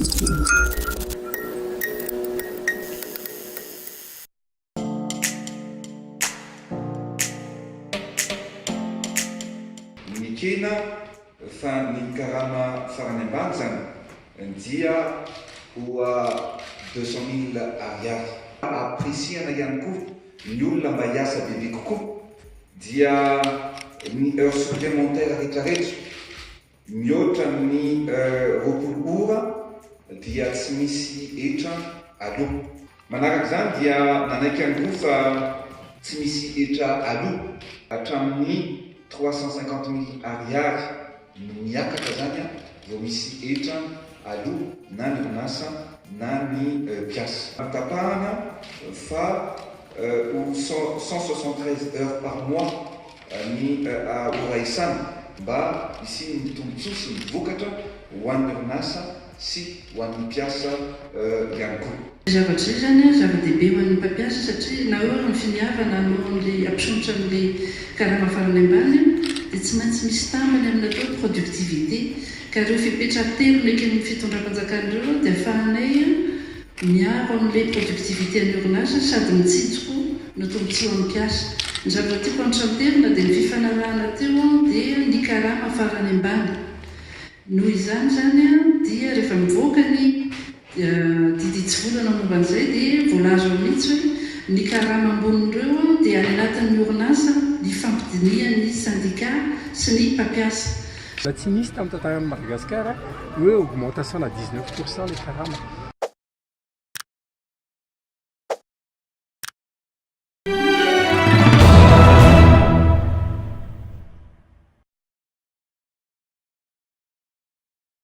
Nikena fa ny karama farany ambany zany dia ho 200 000 ariary. Apresiana ihany koa ny olona mba hiasa bebe kokoa dia ny heure supplémentaire rehetrarehetra mihoatra ny 20 ora dia tsy misy hetra aloha. Manaraka zany dia nanaiky andro fa tsy misy hetra aloha hatramin'ny 350 000 ariary miakatra zany vao misy hetra aloha na ny orinasa na ny mpiasa. Tapahana fa 173 heures par mois ny ora isany mba isy ny tombontsoa sy ny vokatra ho an'ny orinasa sy ho an'ny mpiasa ihany koa. Zavatra izay zany zava-dehibe ho an'ny mpampiasa satria na eo ny finiavana no an'le ampisonitra amin'le karama farany ambany dia tsy maintsy misy tambany amin'ny atao productivité ka ireo fipetra-telo ndraiky amin'ny fitondram-panjakan'ireo dia ahafahanay miaro amin'le productivité ny orinasa sady mitsitoko no tombontsoa amin'ny mpiasa. Ny zavatra tiako antranterina dia ny fifanarahana teo dia ny karama farany ambany. Noho izany zany dia rehefa mivoaka ny didy tsy volana momba an'izay dia voalazo mihitsy hoe ny karama ambonin'ireo dia any anatin'ny orinasa ny fampidinian'ny syndicat sy ny mpampiasa. Tsy misy tamin'ny tantarana Madagasikara hoe augmentation na 19% les karama.